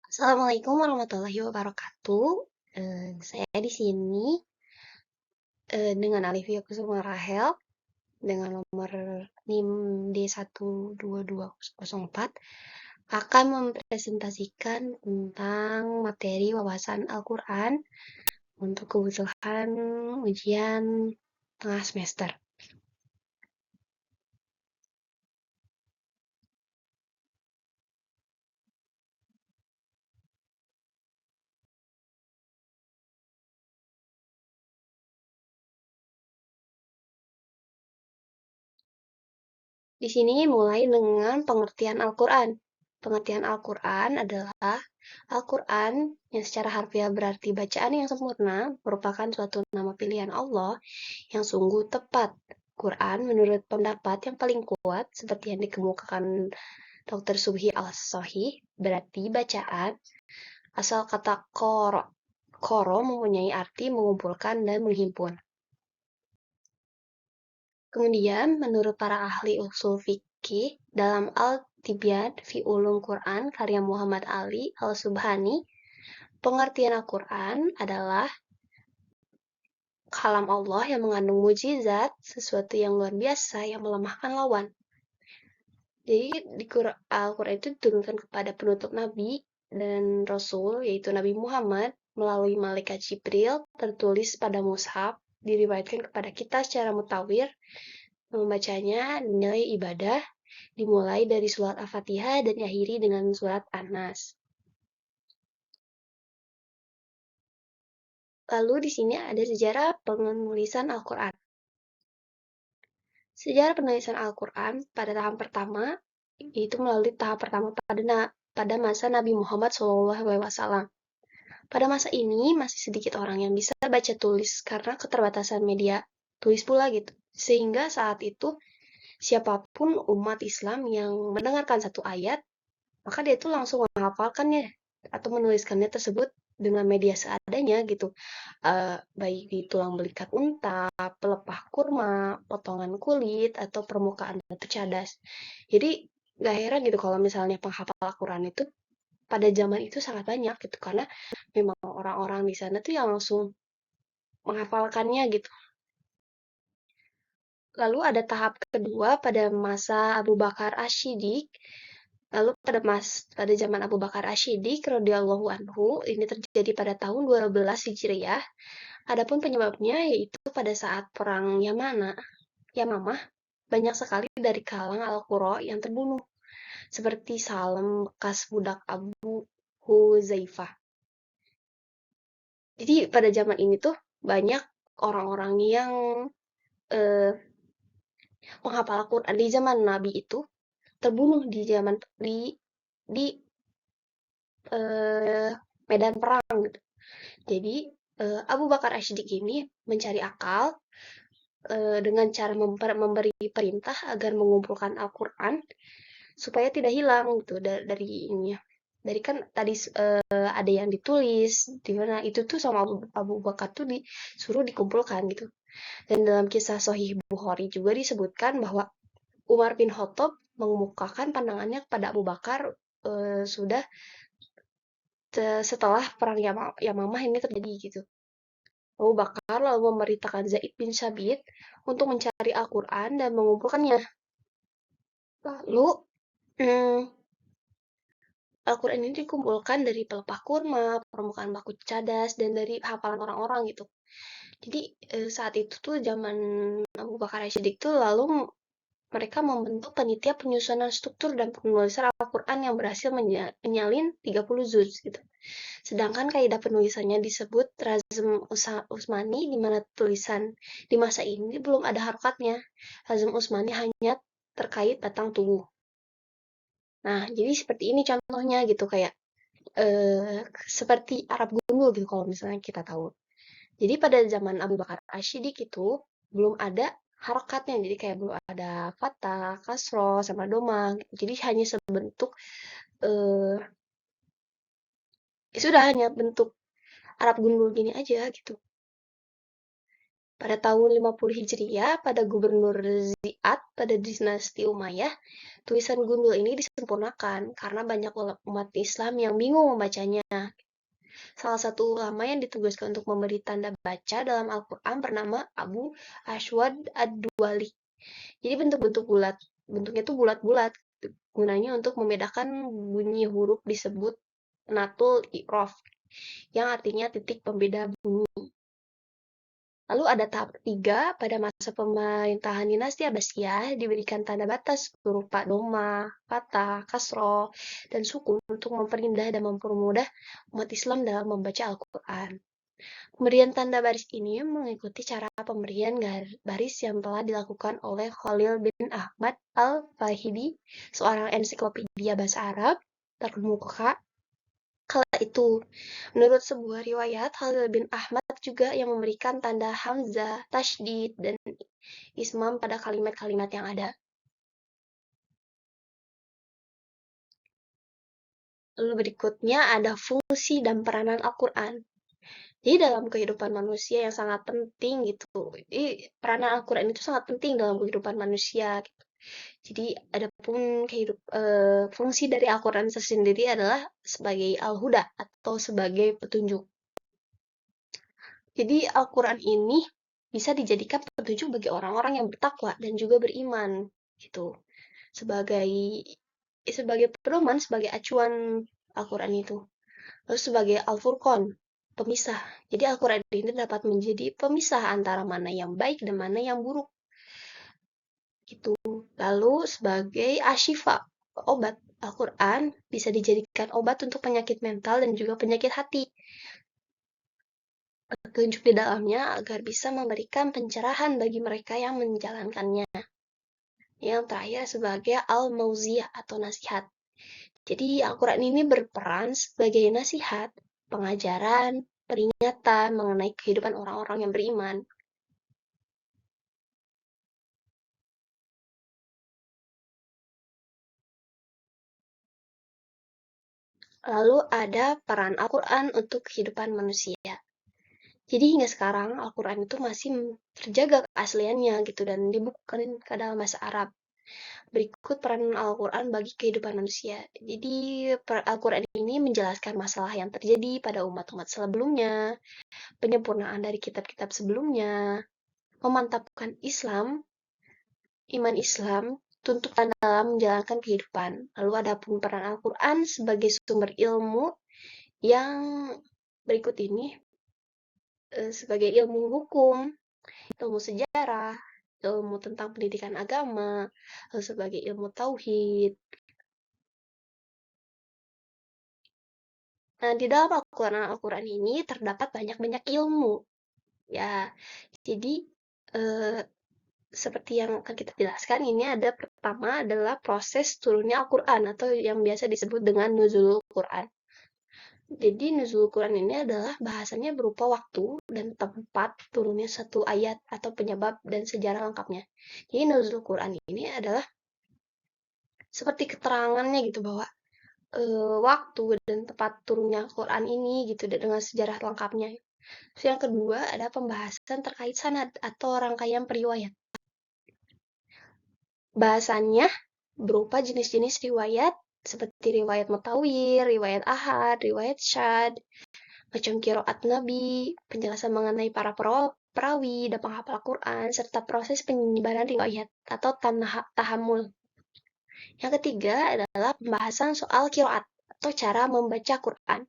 Assalamualaikum warahmatullahi wabarakatuh. Saya di sini dengan Alifia Kusuma Rahel dengan nomor NIM D12204 akan mempresentasikan tentang materi wawasan Al-Quran untuk kebutuhan ujian tengah semester. Di sini mulai dengan pengertian Al-Quran. Pengertian Al-Quran adalah Al-Quran yang secara harfiah berarti bacaan yang sempurna merupakan suatu nama pilihan Allah yang sungguh tepat. Quran menurut pendapat yang paling kuat seperti yang dikemukakan Dr. Subhi Al-Sohi berarti bacaan asal kata koro. Koro mempunyai arti mengumpulkan dan menghimpun. Kemudian, menurut para ahli usul fikih, dalam Al-Tibyan fi Ulum Quran karya Muhammad Ali Al-Subhani, pengertian Al-Quran adalah kalam Allah yang mengandung mujizat, sesuatu yang luar biasa yang melemahkan lawan. Jadi di Al-Quran itu diturunkan kepada penutup Nabi dan Rasul, yaitu Nabi Muhammad, melalui malaikat Jibril, tertulis pada mushaf, diriwayatkan kepada kita secara mutawir, membacanya dinilai ibadah, dimulai dari surat Al-Fatihah dan diakhiri dengan surat An-Nas. Lalu di sini ada sejarah penulisan Al-Quran. Sejarah penulisan Al-Quran pada tahap pertama, yaitu melalui tahap pertama pada masa Nabi Muhammad SAW. Pada masa ini masih sedikit orang yang bisa baca tulis karena keterbatasan media tulis pula gitu. Sehingga saat itu siapapun umat Islam yang mendengarkan satu ayat, maka dia itu langsung menghafalkannya atau menuliskannya tersebut dengan media seadanya gitu. Baik di tulang belikat unta, pelepah kurma, potongan kulit, atau permukaan batu cadas. Jadi gak heran gitu kalau misalnya penghafal Al-Quran itu pada zaman itu sangat banyak gitu karena memang orang-orang di sana tuh yang langsung menghafalkannya gitu. Lalu ada tahap kedua pada masa Abu Bakar Asy-Siddiq. Lalu pada zaman Abu Bakar Asy-Siddiq radhiyallahu anhu ini terjadi pada tahun 12 Hijriah. Adapun penyebabnya yaitu pada saat perang Yamamah, banyak sekali dari kalangan Al-Qura yang terbunuh, seperti Salem bekas budak Abu Huzaifah. Jadi pada zaman ini tuh banyak orang-orang yang eh, menghafal Al-Quran di zaman Nabi itu terbunuh di eh, medan perang gitu. Jadi Abu Bakar Asy-Siddiq ini mencari akal dengan cara memberi perintah agar mengumpulkan Al-Quran supaya tidak hilang gitu dari ini ya. Dari kan tadi ada yang ditulis di mana itu tuh sama Abu Bakar tuh disuruh dikumpulkan gitu. Dan dalam kisah Sahih Bukhari juga disebutkan bahwa Umar bin Khattab mengemukakan pandangannya kepada Abu Bakar sudah setelah perang Yamamah ini terjadi gitu. Abu Bakar lalu memerintahkan Zaid bin Sabit untuk mencari Al-Quran dan mengumpulkannya. Lalu, hmm, Al-Quran ini dikumpulkan dari pelepah kurma, permukaan baku cadas, dan dari hafalan orang-orang gitu. Jadi saat itu tuh zaman Abu Bakar Siddiq tuh lalu mereka membentuk panitia penyusunan struktur dan penulisan Al-Quran yang berhasil menyalin 30 juz gitu. Sedangkan kaidah penulisannya disebut Razm Usmani di mana tulisan di masa ini belum ada harokatnya. Razm Usmani hanya terkait batang tubuh. Nah, jadi seperti ini contohnya gitu kayak eh, seperti Arab Gundul gitu kalau misalnya kita tahu. Jadi pada zaman Abu Bakar Asy-Siddiq itu belum ada harokatnya, jadi kayak belum ada fathah, kasroh, sama domah. Jadi hanya sebentuk eh ya sudah hanya bentuk Arab Gundul gini aja gitu. Pada tahun 50 Hijriah, pada Gubernur Zi'ad pada dinasti Umayyah, tulisan gundul ini disempurnakan karena banyak umat Islam yang bingung membacanya. Salah satu ulama yang ditugaskan untuk memberi tanda baca dalam Al-Quran bernama Abu Ashwad Ad-Duwali. Jadi bentuknya itu bulat-bulat, gunanya untuk membedakan bunyi huruf disebut natul i'raf, yang artinya titik pembeda bunyi. Lalu ada tahap ketiga, pada masa pemerintahan dinasti Abbasiyah diberikan tanda batas berupa doma, fathah, kasroh, dan sukun untuk memperindah dan mempermudah umat Islam dalam membaca Al-Quran. Pemberian tanda baris ini mengikuti cara pemberian baris yang telah dilakukan oleh Khalil bin Ahmad Al-Fahidi, seorang ensiklopedia bahasa Arab terkemuka kala itu. Menurut sebuah riwayat, Khalil bin Ahmad juga yang memberikan tanda hamzah, tasydid, dan ismam pada kalimat-kalimat yang ada. Lalu berikutnya ada fungsi dan peranan Al-Quran. Jadi dalam kehidupan manusia yang sangat penting gitu. Jadi peranan Al-Quran itu sangat penting dalam kehidupan manusia gitu. Jadi adapun fungsi dari Al-Quran sendiri adalah sebagai al-huda atau sebagai petunjuk. Jadi Al-Quran ini bisa dijadikan petunjuk bagi orang-orang yang bertakwa dan juga beriman gitu. Sebagai sebagai pedoman, sebagai acuan Al-Quran itu. Lalu sebagai Al-Furqan, pemisah. Jadi Al-Quran ini dapat menjadi pemisah antara mana yang baik dan mana yang buruk. Gitu. Lalu sebagai asyifa, obat. Al-Quran bisa dijadikan obat untuk penyakit mental dan juga penyakit hati. Petunjuk di dalamnya agar bisa memberikan pencerahan bagi mereka yang menjalankannya. Yang terakhir sebagai al-mauziyah atau nasihat. Jadi Al-Quran ini berperan sebagai nasihat, pengajaran, peringatan mengenai kehidupan orang-orang yang beriman. Lalu ada peran Al-Quran untuk kehidupan manusia. Jadi hingga sekarang Al-Quran itu masih terjaga keasliannya gitu dan dibukukan ke dalam bahasa Arab. Berikut peran Al-Quran bagi kehidupan manusia. Jadi Al-Quran ini menjelaskan masalah yang terjadi pada umat-umat sebelumnya, penyempurnaan dari kitab-kitab sebelumnya, memantapkan iman Islam, tuntutan dalam menjalankan kehidupan. Lalu ada pun peran Al-Quran sebagai sumber ilmu yang berikut ini, sebagai ilmu hukum, ilmu sejarah, ilmu tentang pendidikan agama, lalu sebagai ilmu tauhid. Nah, di dalam Al-Quran ini terdapat banyak-banyak ilmu. Ya, jadi eh, seperti yang akan kita jelaskan, ini ada pertama adalah proses turunnya Al-Quran atau yang biasa disebut dengan nuzulul Quran. Jadi nuzulul Quran ini adalah bahasanya berupa waktu dan tempat turunnya satu ayat atau penyebab dan sejarah lengkapnya. Jadi nuzulul Quran ini adalah seperti keterangannya gitu bahwa waktu dan tempat turunnya Quran ini gitu dengan sejarah lengkapnya. Terus yang kedua ada pembahasan terkait sanad atau rangkaian periwayat. Bahasannya berupa jenis-jenis riwayat seperti riwayat mutawir, riwayat ahad, riwayat syad, macam kiroat nabi, penjelasan mengenai para perawi dan penghafal Quran, serta proses penyebaran riwayat atau tahamul. Yang ketiga adalah pembahasan soal kiroat atau cara membaca Quran.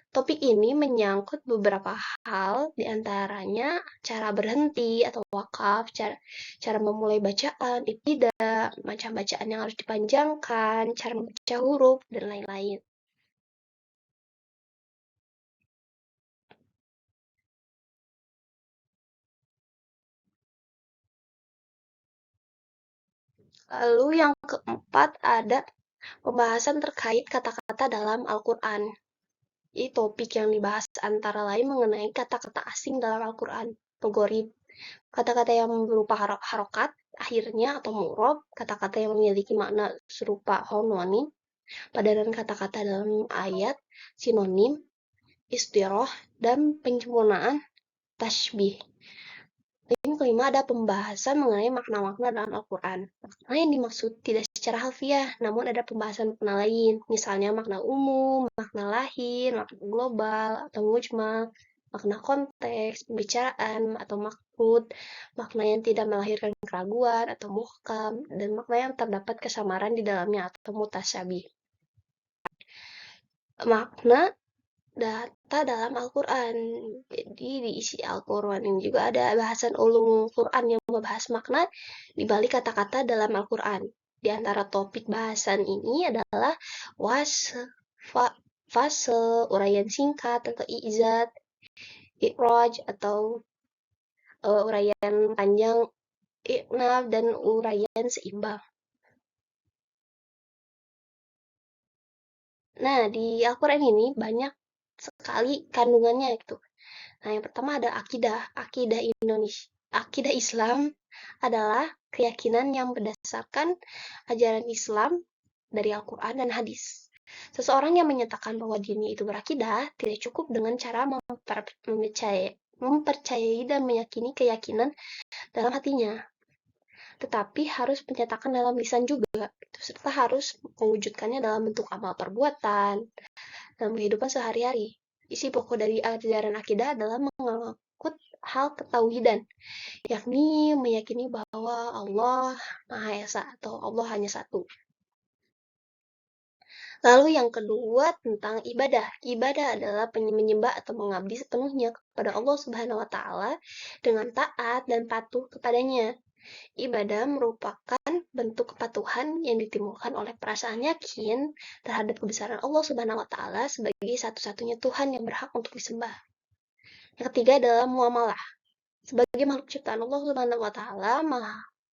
Topik ini menyangkut beberapa hal, diantaranya cara berhenti atau wakaf, cara memulai bacaan, ibtidah, macam bacaan yang harus dipanjangkan, cara membaca huruf, dan lain-lain. Lalu yang keempat ada pembahasan terkait kata-kata dalam Al-Quran. Ini topik yang dibahas antara lain mengenai kata-kata asing dalam Al-Quran, pogorib, kata-kata yang berupa harokat, akhirnya atau mu'rob, kata-kata yang memiliki makna serupa homonim, padanan kata-kata dalam ayat, sinonim, istiroh, dan penyempurnaan tasbih. Yang kelima ada pembahasan mengenai makna-makna dalam Al-Quran. Makna yang dimaksud tidak secara harfiah, namun ada pembahasan makna lain. Misalnya makna umum, makna lahir, makna global, atau mujmal, makna konteks, pembicaraan, atau maksud, makna yang tidak melahirkan keraguan, atau muhkam, dan makna yang terdapat kesamaran di dalamnya, atau mutasyabih. Makna data dalam Al-Quran. Jadi di isi Al-Quran ini juga ada bahasan ulumul Quran yang membahas makna di balik kata-kata dalam Al-Quran. Di antara topik bahasan ini adalah was, fase, uraian singkat atau i'zad, i'raj atau uraian panjang, i'nab, dan uraian seimbang. Nah, di Al-Quran ini banyak sekali kandungannya gitu. Nah, yang pertama ada akidah. Akidah Indonesia. Akidah Islam adalah keyakinan yang berdasarkan ajaran Islam dari Al-Quran dan hadis. Seseorang yang menyatakan bahwa dirinya itu berakidah tidak cukup dengan cara mempercayai dan meyakini keyakinan dalam hatinya, tetapi harus menyatakan dalam lisan juga, serta harus mewujudkannya dalam bentuk amal perbuatan dalam kehidupan sehari-hari. Isi pokok dari ajaran akidah adalah mengangkut hal ketauhidan, yakni meyakini bahwa Allah Maha Esa atau Allah hanya satu. Lalu yang kedua tentang ibadah. Ibadah adalah menyembah atau mengabdi sepenuhnya kepada Allah Subhanahu wa taala dengan taat dan patuh kepadanya. Ibadah merupakan bentuk kepatuhan yang ditimbulkan oleh perasaan yakin terhadap kebesaran Allah Subhanahu wa taala sebagai satu-satunya Tuhan yang berhak untuk disembah. Yang ketiga adalah muamalah. Sebagai makhluk ciptaan Allah Subhanahu wa taala,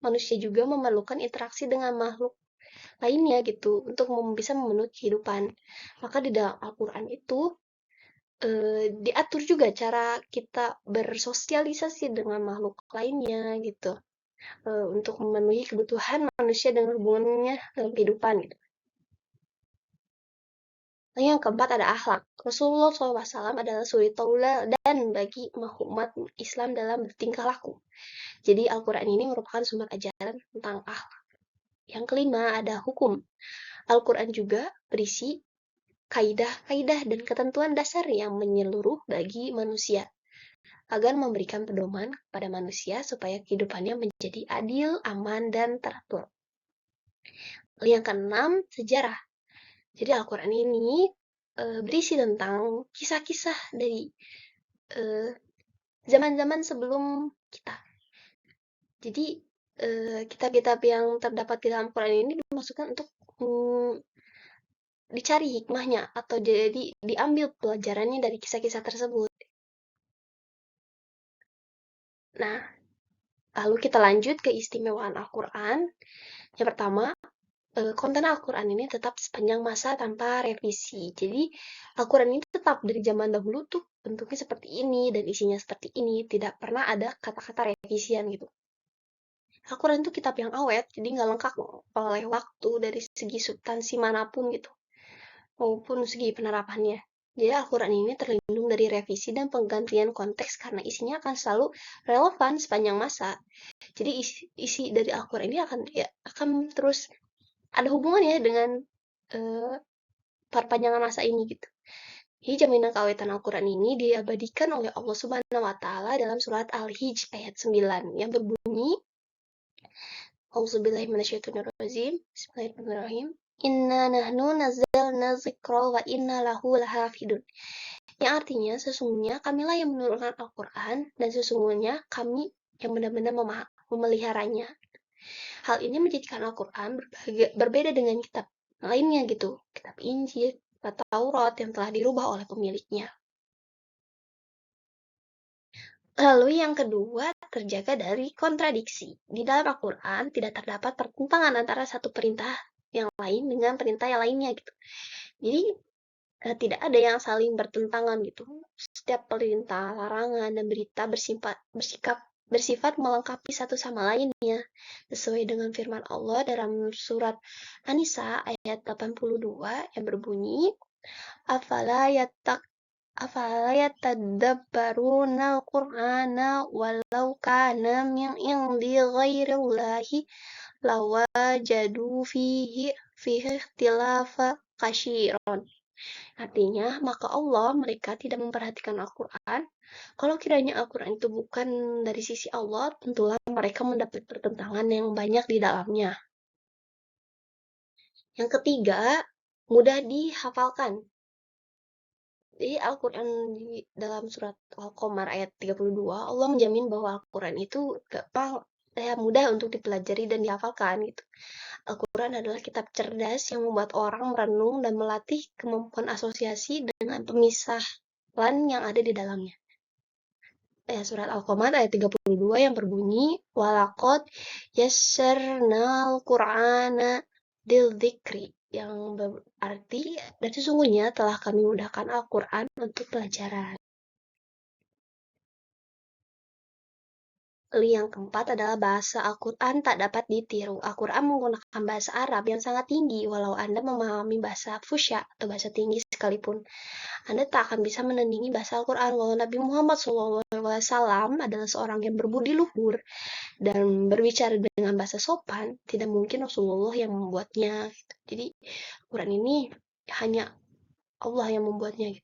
manusia juga memerlukan interaksi dengan makhluk lainnya gitu untuk bisa memenuhi kehidupan. Maka di dalam Al-Qur'an itu diatur juga cara kita bersosialisasi dengan makhluk lainnya gitu. Untuk memenuhi kebutuhan manusia dengan hubungannya dalam kehidupan gitu. Lalu yang keempat ada akhlak. Rasulullah SAW adalah suri tauladan bagi umat Islam dalam bertingkah laku. Jadi Al-Quran ini merupakan sumber ajaran tentang akhlak. Yang kelima ada hukum. Al-Quran juga berisi kaidah-kaidah dan ketentuan dasar yang menyeluruh bagi manusia agar memberikan pedoman kepada manusia supaya kehidupannya menjadi adil, aman, dan teratur. Lalu yang keenam, sejarah. Jadi Al-Quran ini berisi tentang kisah-kisah dari zaman-zaman sebelum kita. Jadi kitab-kitab yang terdapat di dalam Quran ini dimaksudkan untuk dicari hikmahnya atau jadi diambil pelajarannya dari kisah-kisah tersebut. Nah, lalu kita lanjut ke istimewaan Al-Quran. Yang pertama, konten Al-Quran ini tetap sepanjang masa tanpa revisi. Jadi, Al-Quran ini tetap dari zaman dahulu tuh bentuknya seperti ini dan isinya seperti ini. Tidak pernah ada kata-kata revisian gitu. Al-Quran itu kitab yang awet, jadi nggak lengkap oleh waktu dari segi substansi manapun gitu, maupun segi penerapannya. Jadi Al-Quran ini terlindung dari revisi dan penggantian konteks karena isinya akan selalu relevan sepanjang masa. Jadi isi dari Al-Quran ini akan terus ada hubungannya dengan perpanjangan masa ini gitu. Jadi jaminan keawetan Al-Quran ini diabadikan oleh Allah Subhanahu wa taala dalam surat Al-Hijj ayat 9 yang berbunyi Auzubillahi minasyaitonirrajim. Bismillahirrahmanirrahim. Inna nahnu nazzalna dzikra wa inna lahu lahafidun. Yang artinya sesungguhnya kamilah yang menurunkan Al-Quran dan sesungguhnya kami yang benar-benar memeliharanya. Hal ini menjadikan Al-Quran berbeda dengan kitab lainnya gitu. Kitab Injil, kitab Taurat yang telah dirubah oleh pemiliknya. Lalu yang kedua, terjaga dari kontradiksi. Di dalam Al-Quran tidak terdapat pertentangan antara satu perintah yang lain dengan perintah yang lainnya gitu. Jadi tidak ada yang saling bertentangan gitu. Setiap perintah, larangan, dan berita bersifat melengkapi satu sama lainnya. Sesuai dengan firman Allah dalam surat An-Nisa ayat 82 yang berbunyi, Afala Afala yatadabbaruna al-Qur'ana walau kana min indi ghairillahi lawajadu fihi ikhtilafa katsiran. Artinya, maka Allah mereka tidak memperhatikan Al-Quran. Kalau kiranya Al-Quran itu bukan dari sisi Allah, tentulah mereka mendapat pertentangan yang banyak di dalamnya. Yang ketiga, mudah dihafalkan. Jadi Al-Quran di dalam surat Al-Qamar ayat 32, Allah menjamin bahwa Al-Quran itu gampang, mudah untuk dipelajari dan dihafalkan gitu. Al-Quran adalah kitab cerdas yang membuat orang merenung dan melatih kemampuan asosiasi dengan pemisahan yang ada di dalamnya. Surat Al-Qamar ayat 32 yang berbunyi, Walaqad yassarnal Qur'ana lidzikri, yang berarti dan sesungguhnya telah kami mudahkan Al-Quran untuk pelajaran. Lalu yang keempat adalah bahasa Al-Quran tak dapat ditiru. Al-Quran menggunakan bahasa Arab yang sangat tinggi, walau Anda memahami bahasa Fusya atau bahasa tinggi sekalipun. Anda tak akan bisa menandingi bahasa Al-Quran. Walau Nabi Muhammad SAW adalah seorang yang berbudi luhur dan berbicara dengan bahasa sopan, tidak mungkin Rasulullah yang membuatnya. Jadi, Al-Quran ini hanya Allah yang membuatnya.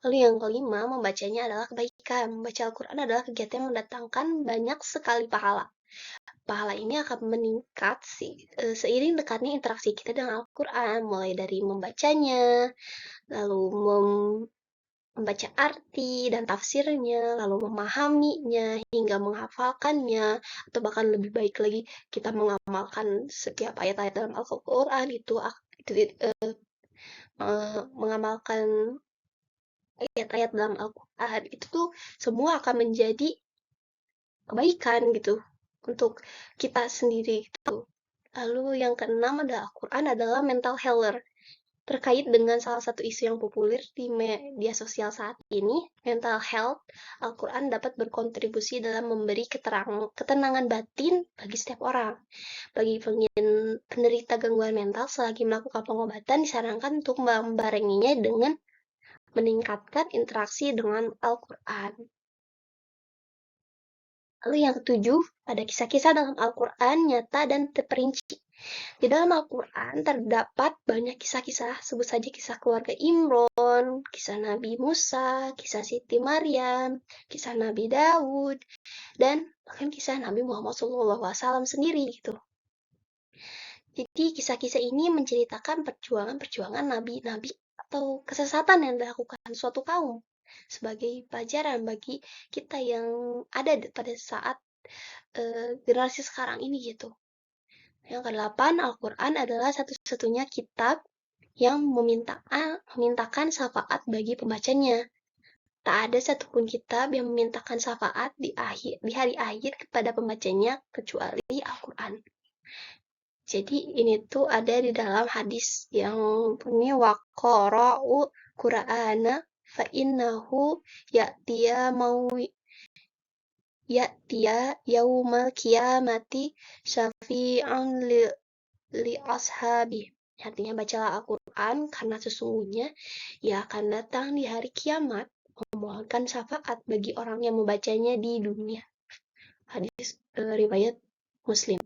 Lalu yang kelima, membacanya adalah kebaikan. Membaca Al-Quran adalah kegiatan yang mendatangkan banyak sekali pahala. Pahala ini akan meningkat seiring dekatnya interaksi kita dengan Al-Quran, mulai dari membacanya, lalu membaca arti dan tafsirnya, lalu memahaminya, hingga menghafalkannya, atau bahkan lebih baik lagi kita mengamalkan setiap ayat-ayat dalam Al-Quran mengamalkan ayat-ayat dalam Al-Quran itu tuh semua akan menjadi kebaikan gitu untuk kita sendiri gitu. Lalu yang keenam adalah Al-Quran adalah mental healer. Terkait dengan salah satu isu yang populer di media sosial saat ini, mental health, Al-Quran dapat berkontribusi dalam memberi ketenangan batin bagi setiap orang. Bagi penderita gangguan mental, selagi melakukan pengobatan, disarankan untuk membarenginya dengan meningkatkan interaksi dengan Al-Quran. Lalu yang ketujuh, ada kisah-kisah dalam Al-Quran nyata dan terperinci. Di dalam Al-Quran terdapat banyak kisah-kisah, sebut saja kisah keluarga Imron, kisah Nabi Musa, kisah Siti Maryam, kisah Nabi Daud, dan bahkan kisah Nabi Muhammad SAW sendiri gitu. Jadi kisah-kisah ini menceritakan perjuangan-perjuangan nabi-nabi atau kesesatan yang dilakukan suatu kaum sebagai pelajaran bagi kita yang ada pada saat generasi sekarang ini gitu. Yang kedelapan, Al-Quran adalah satu-satunya kitab yang memintakan syafaat bagi pembacanya. Tak ada satupun kitab yang memintakan syafaat di hari akhir kepada pembacanya kecuali Al-Quran. Jadi ini tuh ada di dalam hadis yang ini waqara'u Qur'ana fa innahu ya'tiya mau ya'tiya yaumal qiyamati syafi'an li ashabi. Artinya bacalah Al-Quran karena sesungguhnya ia akan datang di hari kiamat memohonkan syafaat bagi orang yang membacanya di dunia. Hadis riwayat Muslim.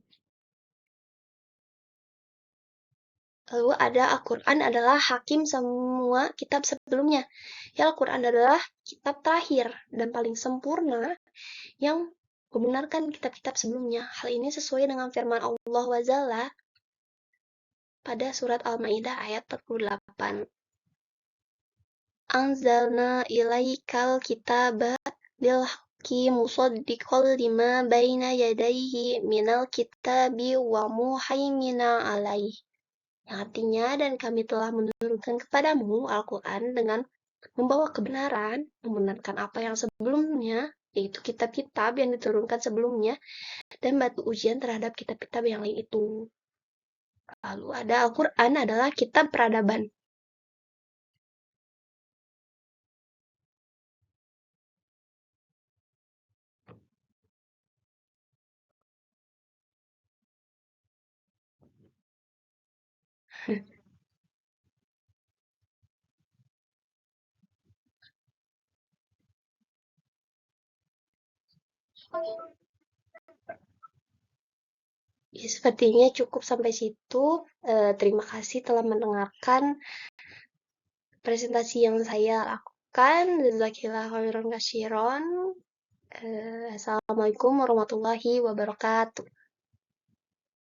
Lalu ada Al-Quran adalah hakim semua kitab sebelumnya. Ya, Al-Quran adalah kitab terakhir dan paling sempurna yang membenarkan kitab-kitab sebelumnya. Hal ini sesuai dengan firman Allah Wazala pada surat Al-Maidah ayat 48. Anzalna ilaikal kitaba bil haqqi musaddiqal lima baina yadayhi minal kitabi wa muhaimina alaih. Yang artinya, dan kami telah menurunkan kepadamu Al-Quran dengan membawa kebenaran, membenarkan apa yang sebelumnya, yaitu kitab-kitab yang diturunkan sebelumnya, dan batu ujian terhadap kitab-kitab yang lain itu. Lalu ada Al-Quran adalah kitab peradaban. Ya, sepertinya cukup sampai situ. Terima kasih telah mendengarkan presentasi yang saya lakukan. Jazakillah khairan katsiran. Assalamualaikum warahmatullahi wabarakatuh.